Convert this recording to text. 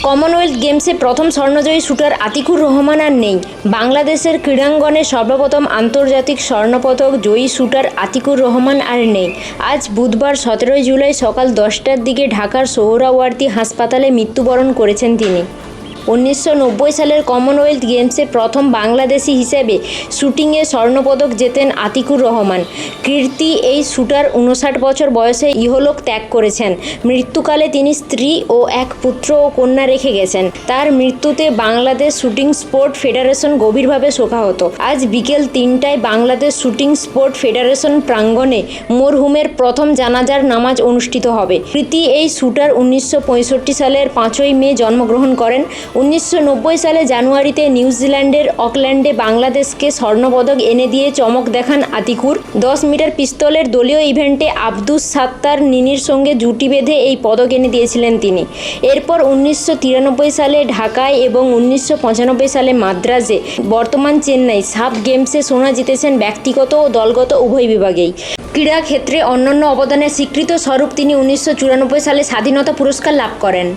Commonwealth গেমসে প্রথম স্বর্ণজয়ী shooter Atikur Rahman আর নেই। বাংলাদেশের ক্রীড়াঙ্গনে সর্বপ্রথম আন্তর্জাতিক স্বর্ণপদক জয়ী শুটার আতিকুর রহমান আর নেই। আজ বুধবার 17 জুলাই সকাল 10টার দিকে ঢাকার সোহরাওয়ার্দী হাসপাতালে মৃত্যুবরণ করেছেন তিনি। 1990 সালের কমনওয়েলথ গেমসে প্রথম বাংলাদেশি হিসেবে শুটিংয়ে স্বর্ণপদক জেতেন আতিকুর রহমান। কীর্তি এই শুটার 59 বছর বয়সে ইহলোক ত্যাগ করেছেন। মৃত্যুকালে তিনি স্ত্রী ও এক পুত্র ও কন্যা রেখে গেছেন। তার মৃত্যুতে বাংলাদেশ শুটিং স্পোর্ট ফেডারেশন গভীরভাবে শোকাহত। আজ বিকেল 3টায় বাংলাদেশ শুটিং স্পোর্ট ফেডারেশন প্রাঙ্গণে মরহুমের প্রথম জানাজার নামাজ অনুষ্ঠিত হবে। কীর্তি এই শুটার 1965 সালের 5ই মে জন্মগ্রহণ করেন। 1990 সালে জানুয়ারিতে নিউজিল্যান্ডের অকল্যান্ডে বাংলাদেশকে স্বর্ণপদক এনে দিয়ে চমক দেখান আতিকুর। 10 মিটার পিস্তলের দলীয় ইভেন্টে আব্দুস সাত্তার নিনির সঙ্গে জুটি বেঁধে এই পদক এনে দিয়েছিলেন তিনি। এরপর 1993 সালে ঢাকায় এবং 1995 সালে মাদ্রাজে, বর্তমান চেন্নাই সাব গেমসে সোনা জিতেছেন ব্যক্তিগত ও দলগত উভয় বিভাগেই। ক্রীড়া ক্ষেত্রে অনন্য অবদানের স্বীকৃত স্বরূপ তিনি 1994 সালে স্বাধীনতা পুরস্কার লাভ করেন।